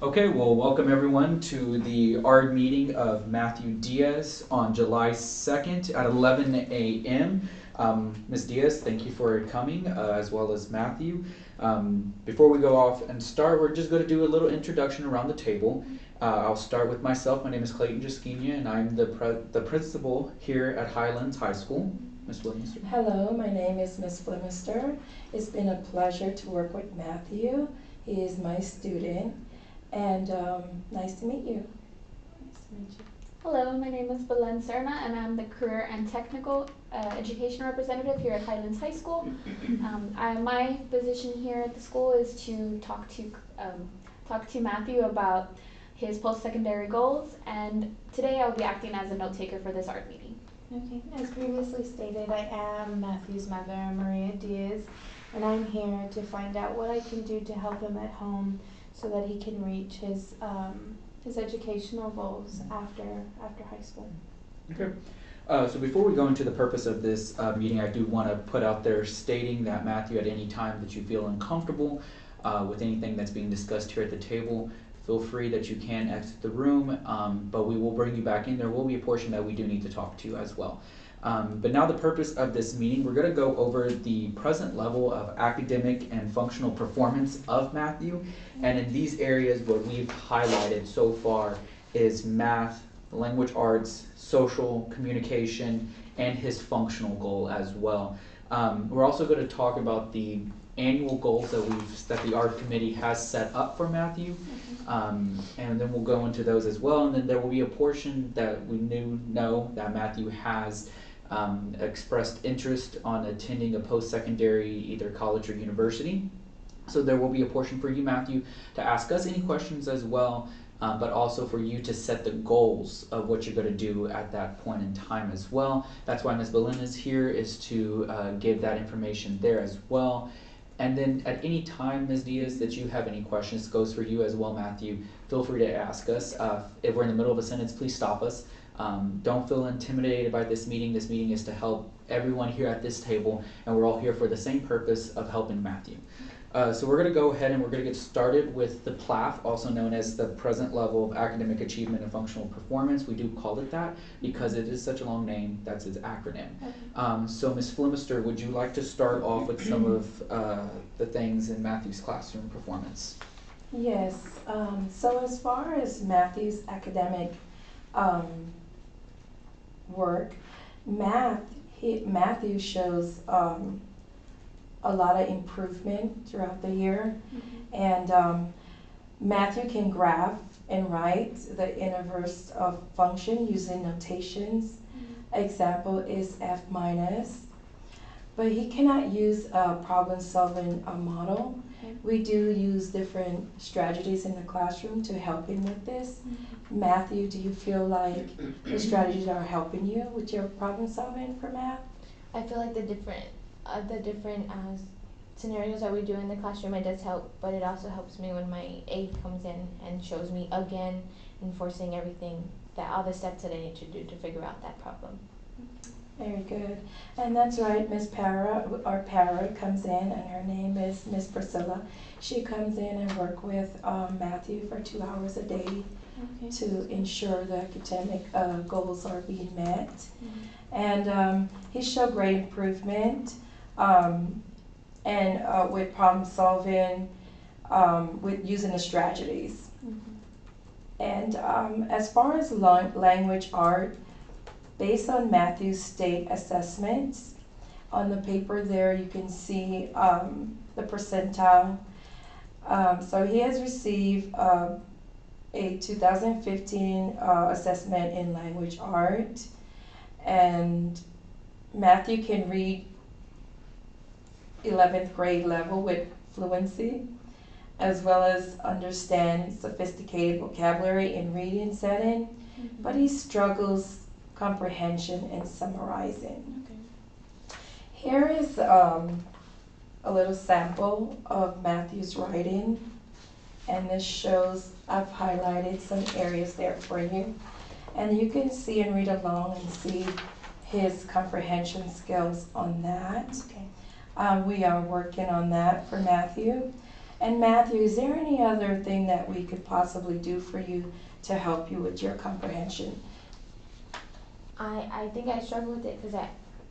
Okay, well, welcome everyone to the ARD meeting of Matthew Diaz on July 2nd at 11 a.m. Ms. Diaz, thank you for coming, as well as Matthew. Before we go off and start, we're just going to do a little introduction around the table. I'll start with myself. My name is Clayton Jaskinia, and I'm the principal here at Highlands High School. Ms. Flemister. Hello, my name is Ms. Flemister. It's been a pleasure to work with Matthew. He is my student. And nice to meet you. Nice to meet you. Hello, my name is Belen Serna, and I'm the Career and Technical Education Representative here at Highlands High School. My position here at the school is to talk to Matthew about his post-secondary goals, and today I'll be acting as a note taker for this art meeting. Okay, as previously stated, I am Matthew's mother, Maria Diaz, and I'm here to find out what I can do to help him at home so that he can reach his educational goals after high school. Okay. So before we go into the purpose of this meeting, I do want to put out there stating that Matthew, at any time that you feel uncomfortable with anything that's being discussed here at the table, feel free that you can exit the room, but we will bring you back in. There will be a portion that we do need to talk to as well. But now the purpose of this meeting, we're going to go over the present level of academic and functional performance of Matthew. And in these areas, what we've highlighted so far is math, language arts, social communication, and his functional goal as well. We're also going to talk about the annual goals that the art committee has set up for Matthew. And then we'll go into those as well. And then there will be a portion that we know that Matthew has expressed interest on attending a post-secondary either college or university. So there will be a portion for you, Matthew, to ask us any questions as well, but also for you to set the goals of what you're going to do at that point in time as well. That's why Ms. Belen is here, is to give that information there as well. And then at any time, Ms. Diaz, that you have any questions, goes for you as well, Matthew. Feel free to ask us. If we're in the middle of a sentence, please stop us. Don't feel intimidated by this meeting. This meeting is to help everyone here at this table, and we're all here for the same purpose of helping Matthew. So we're going to go ahead and we're going to get started with the PLAF, also known as the Present Level of Academic Achievement and Functional Performance. We do call it that because it is such a long name. That's its acronym. Okay. So Ms. Flemister, would you like to start off with some of the things in Matthew's classroom performance? Yes. So as far as Matthew's academic work, Matthew shows a lot of improvement throughout the year. And Matthew can graph and write the inverse of function using notations. Example is F minus, but he cannot use a problem-solving model. We do use different strategies in the classroom to help him with this. Matthew, do you feel like the strategies are helping you with your problem solving for math? I feel like the different scenarios that we do in the classroom, it does help, but it also helps me when my aide comes in and shows me again, enforcing everything, all the steps that I need to do to figure out that problem. Very good. And that's right, Miss Para, our Para comes in, and her name is Miss Priscilla. She comes in and works with Matthew for 2 hours a day to ensure the academic goals are being met. And he showed great improvement and with problem solving, with using the strategies. And as far as language art, based on Matthew's state assessments, on the paper there you can see the percentile. So he has received a 2015 assessment in language art, and Matthew can read 11th grade level with fluency, as well as understand sophisticated vocabulary in reading setting, but he struggles comprehension and summarizing. Here is a little sample of Matthew's writing, and this shows, I've highlighted some areas there for you, and you can see and read along and see his comprehension skills on that. We are working on that for Matthew. And Matthew, is there any other thing that we could possibly do for you to help you with your comprehension? I think I struggle with it because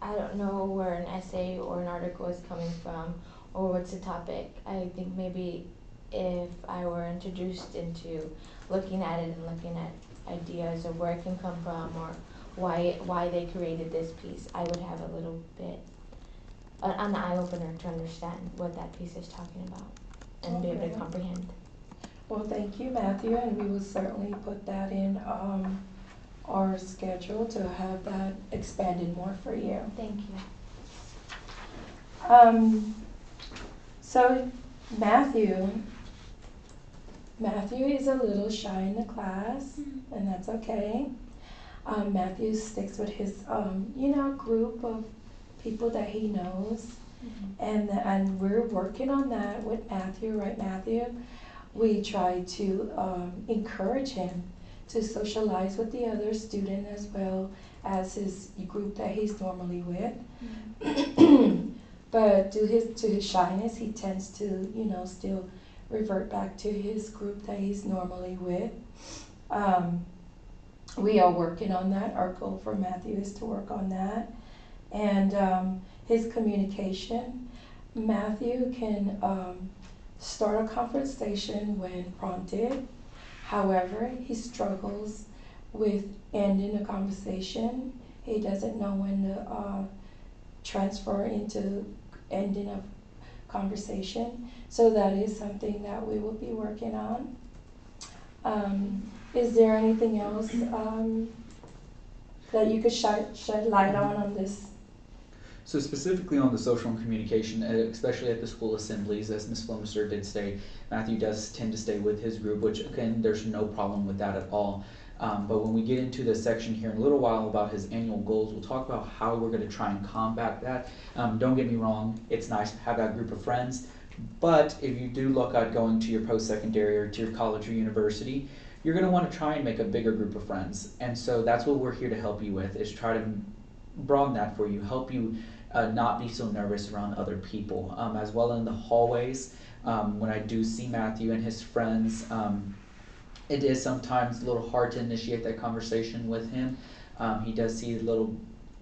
I don't know where an essay or an article is coming from or what's the topic. I think maybe if I were introduced into looking at it and looking at ideas of where it can come from or why they created this piece, I would have a little bit an eye opener to understand what that piece is talking about and be able to comprehend. Well, thank you, Matthew, and we will certainly put that in our schedule to have that expanded more for you. Thank you. So Matthew is a little shy in the class, and that's okay. Matthew sticks with his, group of people that he knows, and we're working on that with Matthew, right, Matthew? We try to encourage him to socialize with the other student as well as his group that he's normally with. But to his shyness, he tends to, still revert back to his group that he's normally with. We are working on that. Our goal for Matthew is to work on that. And his communication, Matthew can start a conversation when prompted. However, he struggles with ending a conversation. He doesn't know when to transfer into ending a conversation. So that is something that we will be working on. Is there anything else that you could shed light on this? So specifically on the social and communication, especially at the school assemblies, as Ms. Flemister did say, Matthew does tend to stay with his group, which again, there's no problem with that at all. But when we get into the section here in a little while about his annual goals, we'll talk about how we're going to try and combat that. Don't get me wrong, it's nice to have that group of friends, but if you do look at going to your post-secondary or to your college or university, you're going to want to try and make a bigger group of friends. And so that's what we're here to help you with, is try to broaden that for you, help you not be so nervous around other people, as well in the hallways. When I do see Matthew and his friends, it is sometimes a little hard to initiate that conversation with him. He does see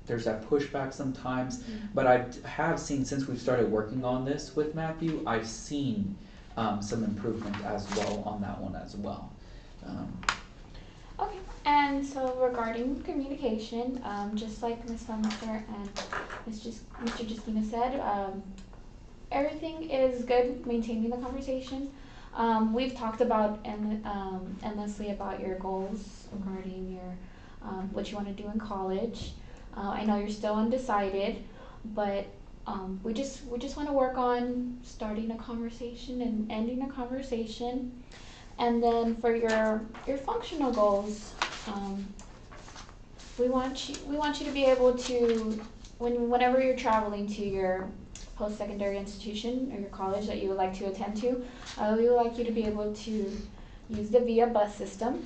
there's that pushback sometimes, but I have seen, since we've started working on this with Matthew, I've seen some improvement as well on that one as well. Okay, and so regarding communication, just like Ms. Flemister and Mr. Justina said, everything is good maintaining the conversation. We've talked about endlessly about your goals regarding your what you want to do in college. I know you're still undecided, but we just want to work on starting a conversation and ending a conversation. And then for your functional goals, we want you to be able to, whenever you're traveling to your post-secondary institution or your college that you would like to attend to, we would like you to be able to use the VIA bus system,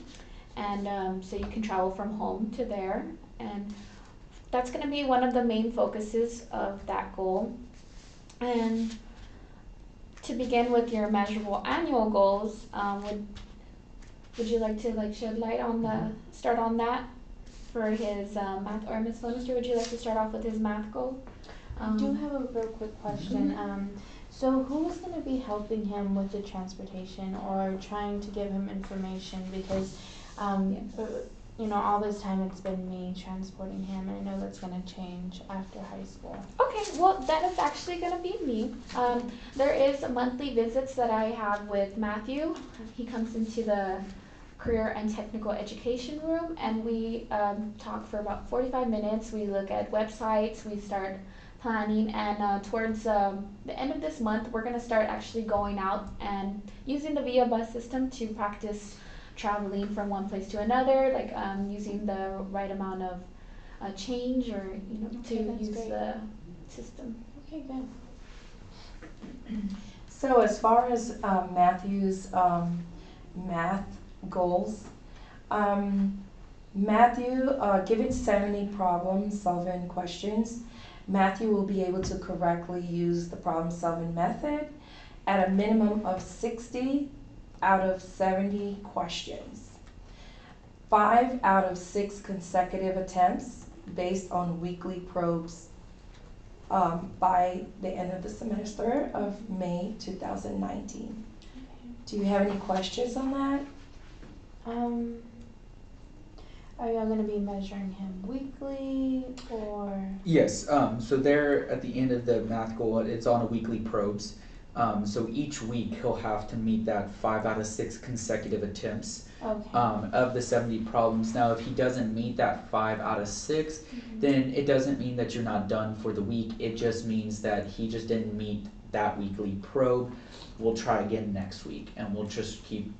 and so you can travel from home to there. And that's going to be one of the main focuses of that goal. And to begin with your measurable annual goals, would you like to shed light on start on that for his math, or Ms. Flemister, would you like to start off with his math goal? I do have a real quick question. So who's going to be helping him with the transportation or trying to give him information? Because, all this time it's been me transporting him, and I know that's going to change after high school. Okay, well, that is actually going to be me. There is monthly visits that I have with Matthew. He comes into the career and technical education room, and we talk for about 45 minutes. We look at websites, we start planning, and towards the end of this month, we're going to start actually going out and using the VIA bus system to practice traveling from one place to another, like using the right amount of change, or to use great. the system. Okay, good. So as far as Matthew's math goals, Matthew, given 70 problem-solving questions, Matthew will be able to correctly use the problem-solving method at a minimum of 60 out of 70 questions. 5 out of 6 consecutive attempts based on weekly probes by the end of the semester of May 2019. Do you have any questions on that? Are y'all gonna be measuring him weekly or? Yes, so there at the end of the math goal, it's on a weekly probes. So each week he'll have to meet that 5 out of 6 consecutive attempts Okay. of the 70 problems. Now, if he doesn't meet that 5 out of 6, then it doesn't mean that you're not done for the week. It just means that he just didn't meet that weekly probe. We'll try again next week, and we'll just keep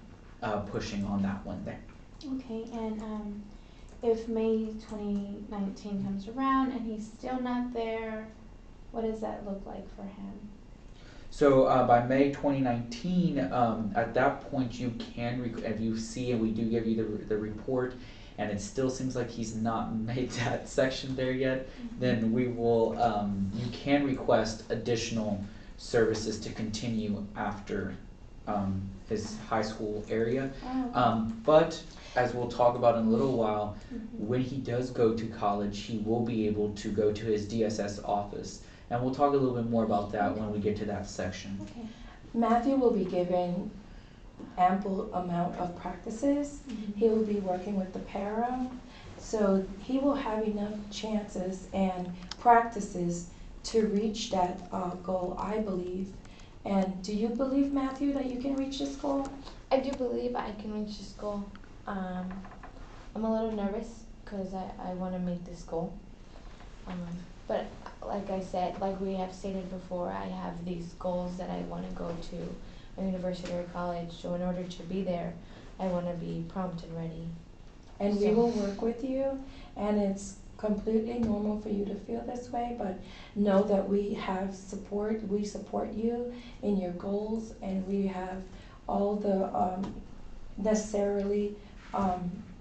pushing on that one there. Okay, and if May 2019 comes around and he's still not there, what does that look like for him? So by May 2019, at that point you can, if you see, and we do give you the report, and it still seems like he's not made that section there yet, then we will, you can request additional services to continue after his high school area. But as we'll talk about in a little while, when he does go to college, he will be able to go to his DSS office. And we'll talk a little bit more about that when we get to that section. Okay. Matthew will be given ample amount of practices. He will be working with the para, so he will have enough chances and practices to reach that goal, I believe. And do you believe, Matthew, that you can reach this goal? I do believe I can reach this goal. I'm a little nervous because I want to make this goal. But like I said, like we have stated before, I have these goals that I want to go to a university or college. So in order to be there, I want to be prompt and ready. And we will work with you, and it's completely normal for you to feel this way, but know that we have support. We support you in your goals, and we have all the necessarily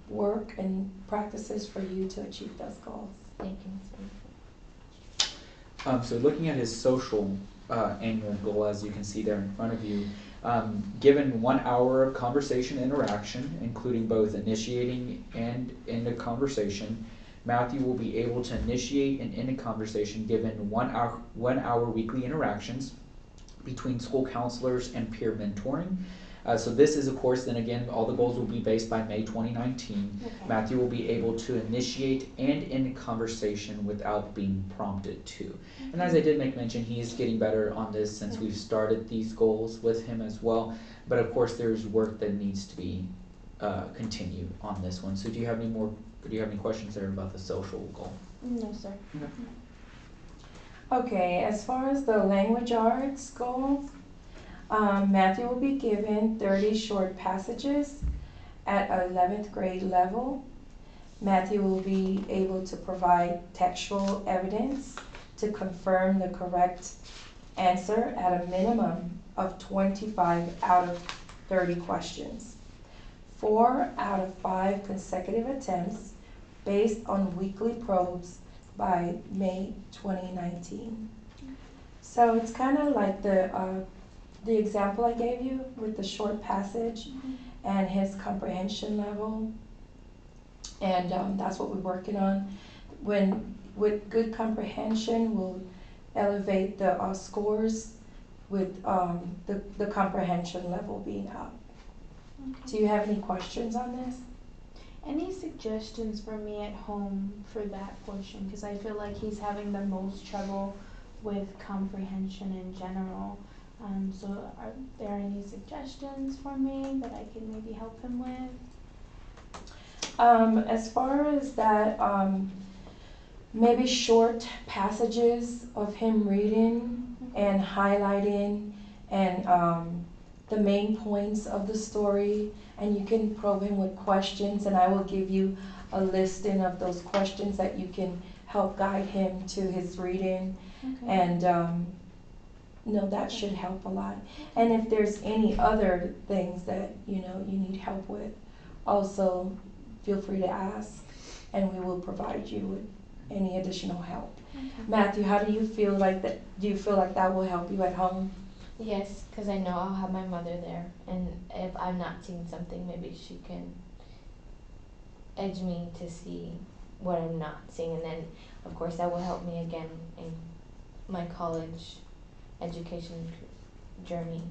work and practices for you to achieve those goals. Thank you, Ms. Lee. So looking at his social annual goal, as you can see there in front of you, given 1 hour of conversation interaction, including both initiating and end a conversation, Matthew will be able to initiate and end a conversation given 1 hour weekly interactions between school counselors and peer mentoring. So this is, of course, then again, all the goals will be based by May 2019. Okay. Matthew will be able to initiate and end a conversation without being prompted to. And as I did make mention, he is getting better on this since we've started these goals with him as well. But of course, there's work that needs to be continued on this one. So do you have any questions there about the social goal? No, sir. Okay, as far as the language arts goals, Matthew will be given 30 short passages at 11th grade level. Matthew will be able to provide textual evidence to confirm the correct answer at a minimum of 25 out of 30 questions. 4 out of 5 consecutive attempts based on weekly probes by May 2019. So it's kind of like the example I gave you with the short passage and his comprehension level, and that's what we're working on. With good comprehension, we'll elevate the scores with the comprehension level being up. Do you have any questions on this? Any suggestions for me at home for that portion? Because I feel like he's having the most trouble with comprehension in general. So are there any suggestions for me that I can maybe help him with? As far as that, maybe short passages of him reading and highlighting and the main points of the story, and you can probe him with questions, and I will give you a listing of those questions that you can help guide him to his reading. Okay. And no, that should help a lot. And if there's any other things that you need help with, also feel free to ask, and we will provide you with any additional help. Okay. Matthew, how do you feel like that? Do you feel like that will help you at home Yes, because I know I'll have my mother there, and if I'm not seeing something, maybe she can edge me to see what I'm not seeing, and then, of course, that will help me again in my college education journey.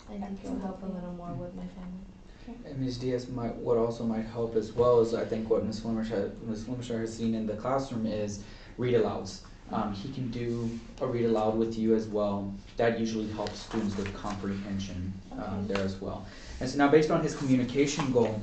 I think it'll help a little more with my family. And Ms. Diaz, what also might help as well is I think what Ms. Flemishar has seen in the classroom is read alouds. He can do a read aloud with you as well. That usually helps students with comprehension there as well. And so now based on his communication goal,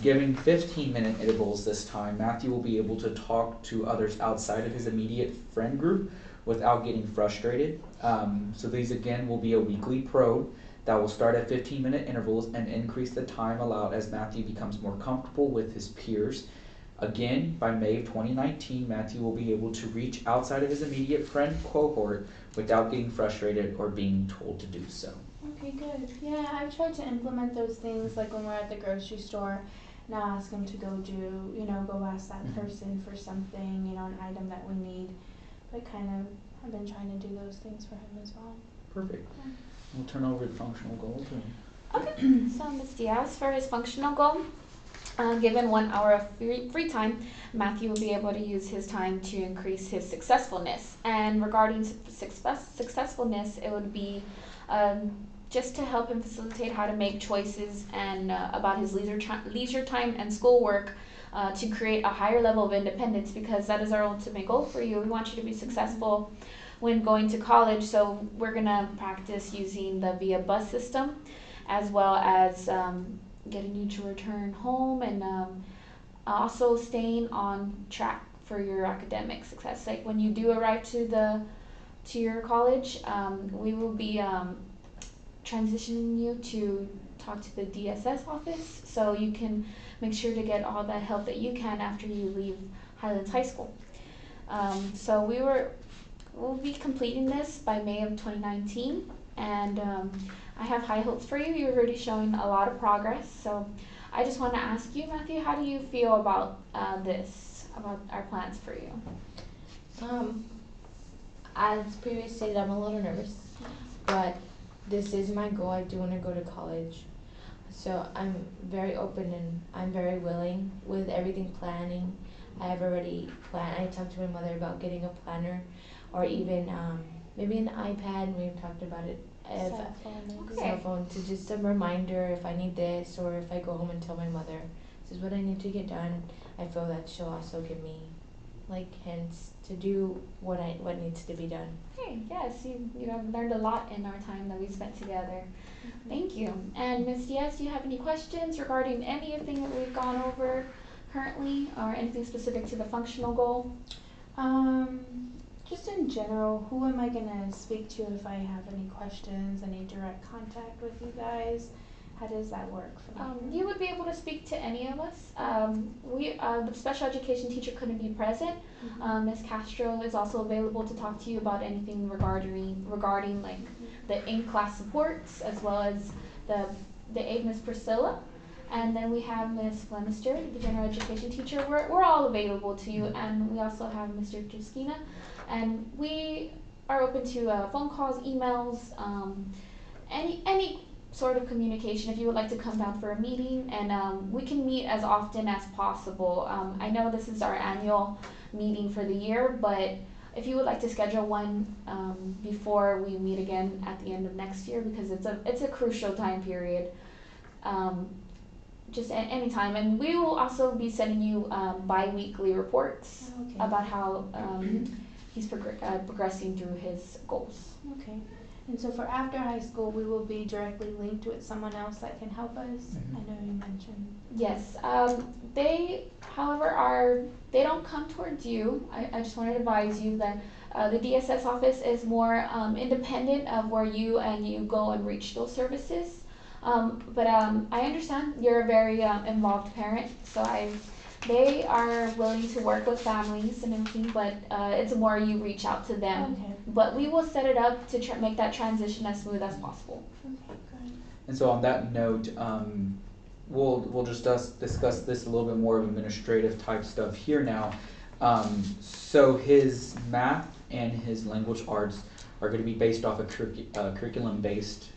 giving 15-minute intervals this time, Matthew will be able to talk to others outside of his immediate friend group without getting frustrated. So these again will be a weekly probe that will start at 15-minute intervals and increase the time allowed as Matthew becomes more comfortable with his peers. Again, by May of 2019, Matthew will be able to reach outside of his immediate friend cohort without getting frustrated or being told to do so. Okay, good. Yeah, I've tried to implement those things, like when we're at the grocery store, and I'll ask him to go go ask that person for something, an item that we need. But I've been trying to do those things for him as well. Perfect. We'll turn over the functional goals. Okay, so Ms. Diaz, for his functional goal, given 1 hour of free time, Matthew will be able to use his time to increase his successfulness. And regarding successfulness, it would be just to help him facilitate how to make choices and about his leisure time and schoolwork to create a higher level of independence, because that is our ultimate goal for you. We want you to be successful when going to college, so we're going to practice using the via bus system, as well as getting you to return home, and also staying on track for your academic success. Like when you do arrive to your college, we will be transitioning you to talk to the DSS office, so you can make sure to get all that help that you can after you leave Highlands High School. So we'll be completing this by May of 2019, and I have high hopes for you. You're already showing a lot of progress, so I just want to ask you, Matthew, how do you feel about about our plans for you? As previously stated, I'm a little nervous, but this is my goal. I do want to go to college, so I'm very open and I'm very willing with everything planning. I have already planned. I talked to my mother about getting a planner, or even maybe an iPad. We've talked about it. Cell phone, to just a reminder if I need this, or if I go home and tell my mother this is what I need to get done. I feel that she'll also give me hints to do what needs to be done. Hey, yes, you have learned a lot in our time that we spent together. Thank you. And Ms. Diaz, do you have any questions regarding anything that we've gone over currently, or anything specific to the functional goal? Just in general, who am I going to speak to if I have any questions, any direct contact with you guys? How does that work for me? You would be able to speak to any of us. The special education teacher couldn't be present. Ms. Castro is also available to talk to you about anything regarding like the in-class supports, as well as the aide, Ms. Priscilla. And then we have Ms. Flemister, the general education teacher. We're all available to you, and we also have Mr. Juskina. And we are open to phone calls, emails, any sort of communication if you would like to come down for a meeting, and we can meet as often as possible. I know this is our annual meeting for the year, but if you would like to schedule one before we meet again at the end of next year, because it's a crucial time period, just any time. And we will also be sending you bi-weekly reports about how he's progressing through his goals. Okay. And so for after high school, we will be directly linked with someone else that can help us? I know you mentioned. Yes. They, however, they don't come towards you. I just want to advise you that the DSS office is more independent of where you go and reach those services. But I understand you're a very involved parent, so they are willing to work with families and everything, but it's more you reach out to them. Okay. But we will set it up to make that transition as smooth as possible. Okay, great. And so on that note, we'll just discuss this a little bit more of administrative type stuff here now. So his math and his language arts are going to be based off of curriculum-based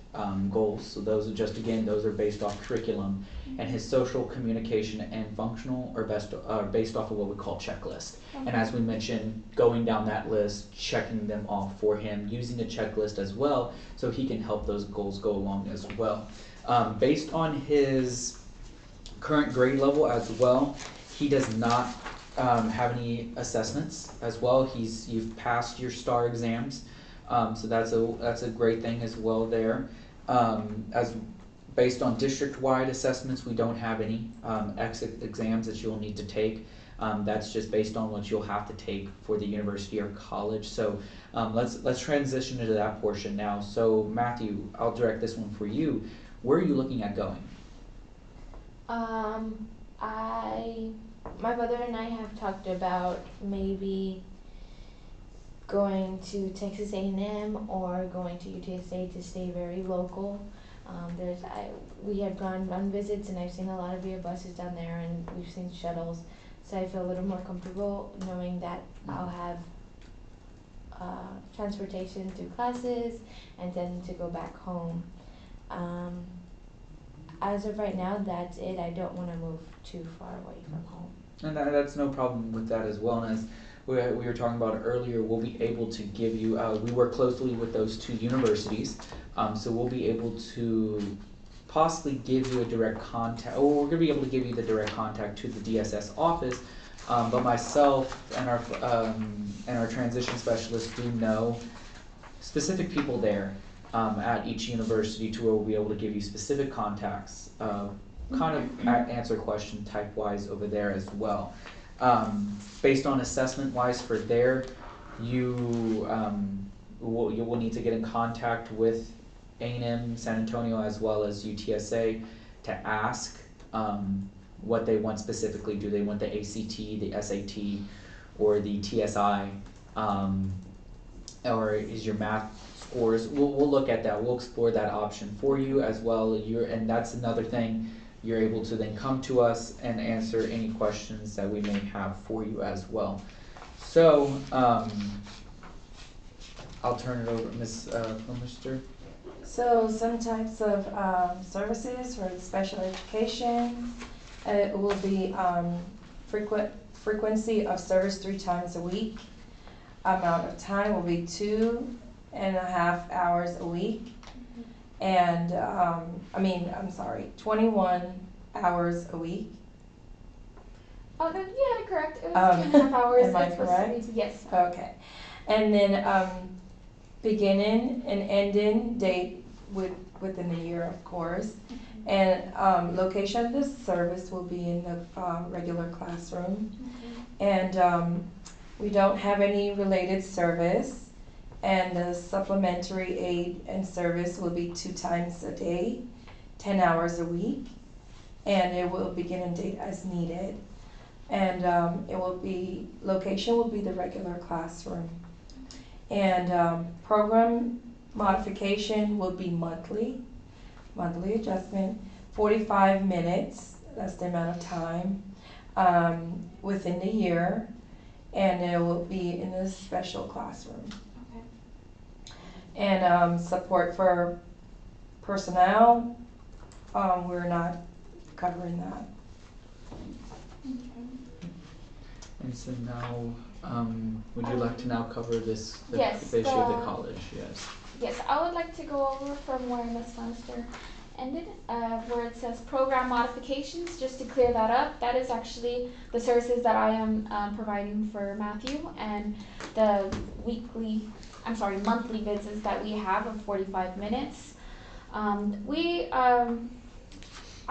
goals. So those are just, again, those are based off curriculum. And his social, communication, and functional are based off of what we call checklist. And as we mentioned, going down that list, checking them off for him, using a checklist as well, so he can help those goals go along as well. Based on his current grade level as well, he does not have any assessments as well. You've passed your STAR exams, so that's a great thing as well there. As based on district-wide assessments, we don't have any exit exams that you'll need to take. That's just based on what you'll have to take for the university or college. So let's transition into that portion now. So Matthew, I'll direct this one for you. Where are you looking at going? My brother and I have talked about maybe going to Texas A&M or going to UTSA to stay very local. We have gone on visits and I've seen a lot of VIA buses down there and we've seen shuttles, so I feel a little more comfortable knowing that I'll have transportation through classes and then to go back home. As of right now, that's it. I don't want to move too far away from home. And that's no problem with that as well. And as we were talking about earlier, we'll be able to give you, we work closely with those two universities, so we'll be able to possibly give you a direct contact, or we're going to be able to give you the direct contact to the DSS office, but myself and our transition specialist do know specific people there at each university to where we'll be able to give you specific contacts, kind of answer question type wise over there as well. Based on assessment wise for there, you will need to get in contact with A&M San Antonio as well as UTSA to ask what they want specifically. Do they want the ACT, the SAT, or the TSI, or is your math scores? We'll look at that. We'll explore that option for you as well. And that's another thing. You're able to then come to us and answer any questions that we may have for you as well. So I'll turn it over to Ms. Plumester. So some types of services for special education, it will be frequency of service 3 times a week. Amount of time will be 2.5 hours a week. And 21 hours a week. Oh, no, you had it correct. It was 2.5 hours. Am I correct? Yes. Okay. And then beginning and ending date within the year, of course. And location of this service will be in the regular classroom. And we don't have any related service. And the supplementary aid and service will be 2 times a day, 10 hours a week. And it will begin and date as needed. And location will be the regular classroom. And program modification will be monthly adjustment, 45 minutes, that's the amount of time, within the year. And it will be in a special classroom. And support for personnel, we're not covering that. And so now, would you like to now cover this, the Yes, issue of the college? Yes. Yes, I would like to go over from where Ms. Lannister ended, where it says program modifications. Just to clear that up, that is actually the services that I am providing for Matthew, and the monthly visits that we have of 45 minutes. I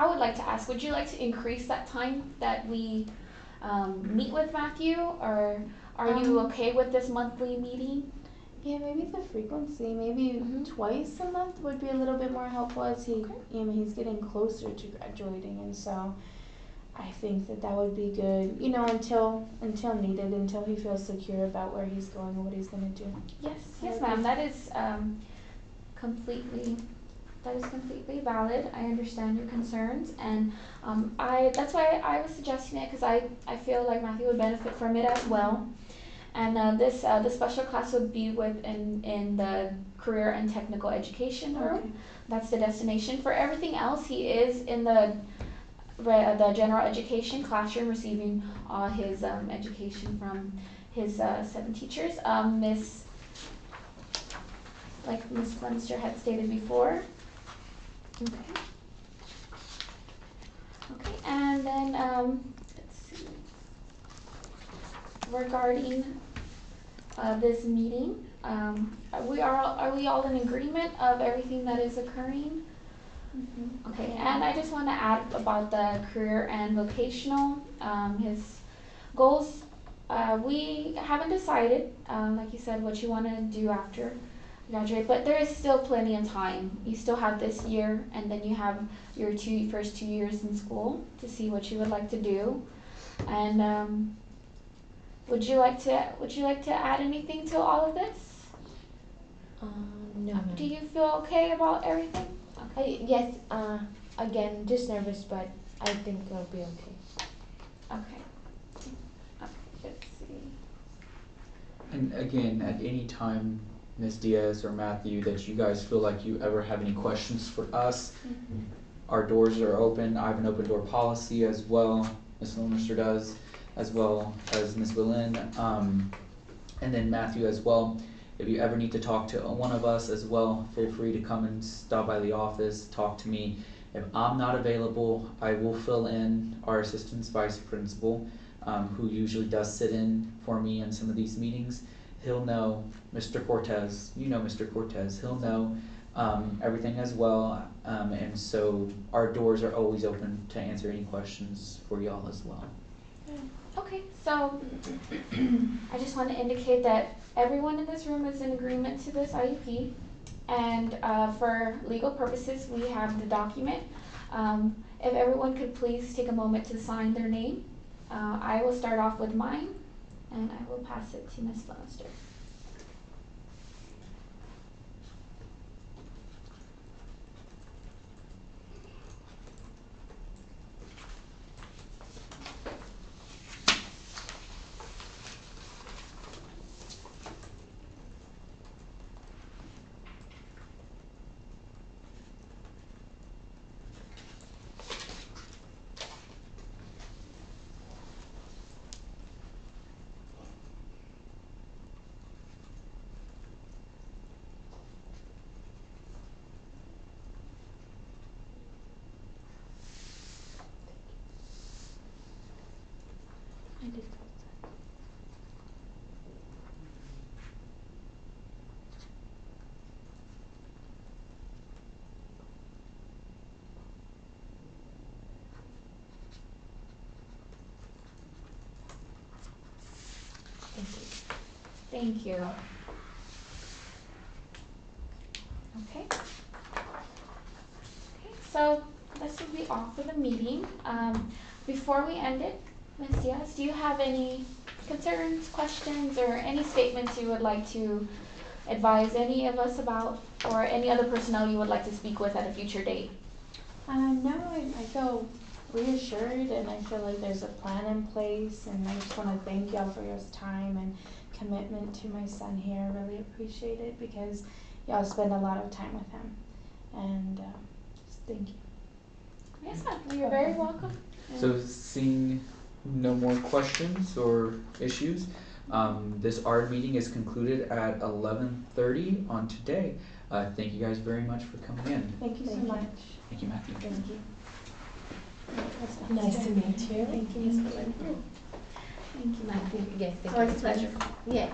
would like to ask, would you like to increase that time that we meet with Matthew, or are you okay with this monthly meeting? Yeah, maybe the frequency, maybe twice a month would be a little bit more helpful as he's getting closer to graduating, and so I think that would be good, until needed, until he feels secure about where he's going and what he's going to do. Yes, ma'am. That is completely valid. I understand your concerns, and that's why I was suggesting it, because I feel like Matthew would benefit from it as well. And the special class would be in the career and technical education room. Okay. That's the destination. For everything else, he is in the general education classroom receiving all his education from his 7 teachers. Like Miss Leinster had stated before. Okay. Okay, and then let's see. Regarding this meeting, are we all in agreement of everything that is occurring? Mm-hmm. Okay, and I just want to add about the career and vocational, his goals. We haven't decided, like you said, what you want to do after you graduate, but there is still plenty of time. You still have this year, and then you have your first 2 years in school to see what you would like to do. And would you like to add anything to all of this? No. Do you feel okay about everything? Yes. Again, just nervous, but I think it'll be okay. Okay. Okay, let's see. And again, at any time, Ms. Diaz or Matthew, that you guys feel like you ever have any questions for us, our doors are open. I have an open door policy as well. Ms. Leinster does, as well as Ms. Boleyn, and then Matthew as well. If you ever need to talk to one of us as well, feel free to come and stop by the office, talk to me. If I'm not available, I will fill in our assistant vice principal, who usually does sit in for me in some of these meetings. He'll know Mr. Cortez, you know Mr. Cortez, he'll know everything as well, and so our doors are always open to answer any questions for y'all as well. Okay, so I just want to indicate that everyone in this room is in agreement to this IEP, and for legal purposes, we have the document. If everyone could please take a moment to sign their name. I will start off with mine, and I will pass it to Ms. Leinster. I did. Thank you. Okay. Okay, so this will be all for the meeting. Before we end it, Ms. Diaz, do you have any concerns, questions, or any statements you would like to advise any of us about, or any other personnel you would like to speak with at a future date? No, I feel reassured, and I feel like there's a plan in place, and I just want to thank y'all for your time and commitment to my son here. I really appreciate it because y'all spend a lot of time with him, and just thank you. Yes, ma'am. You're very welcome. So seeing no more questions or issues, this ARD meeting is concluded at 11:30 on today. Thank you guys very much for coming in. Thank you so Thank you. much. Thank you, Matthew. Thank you. Nice to meet you. Thank you, Ms. Boleyn. Thank you, Matthew. Yes, thank Always you. a pleasure. Yes.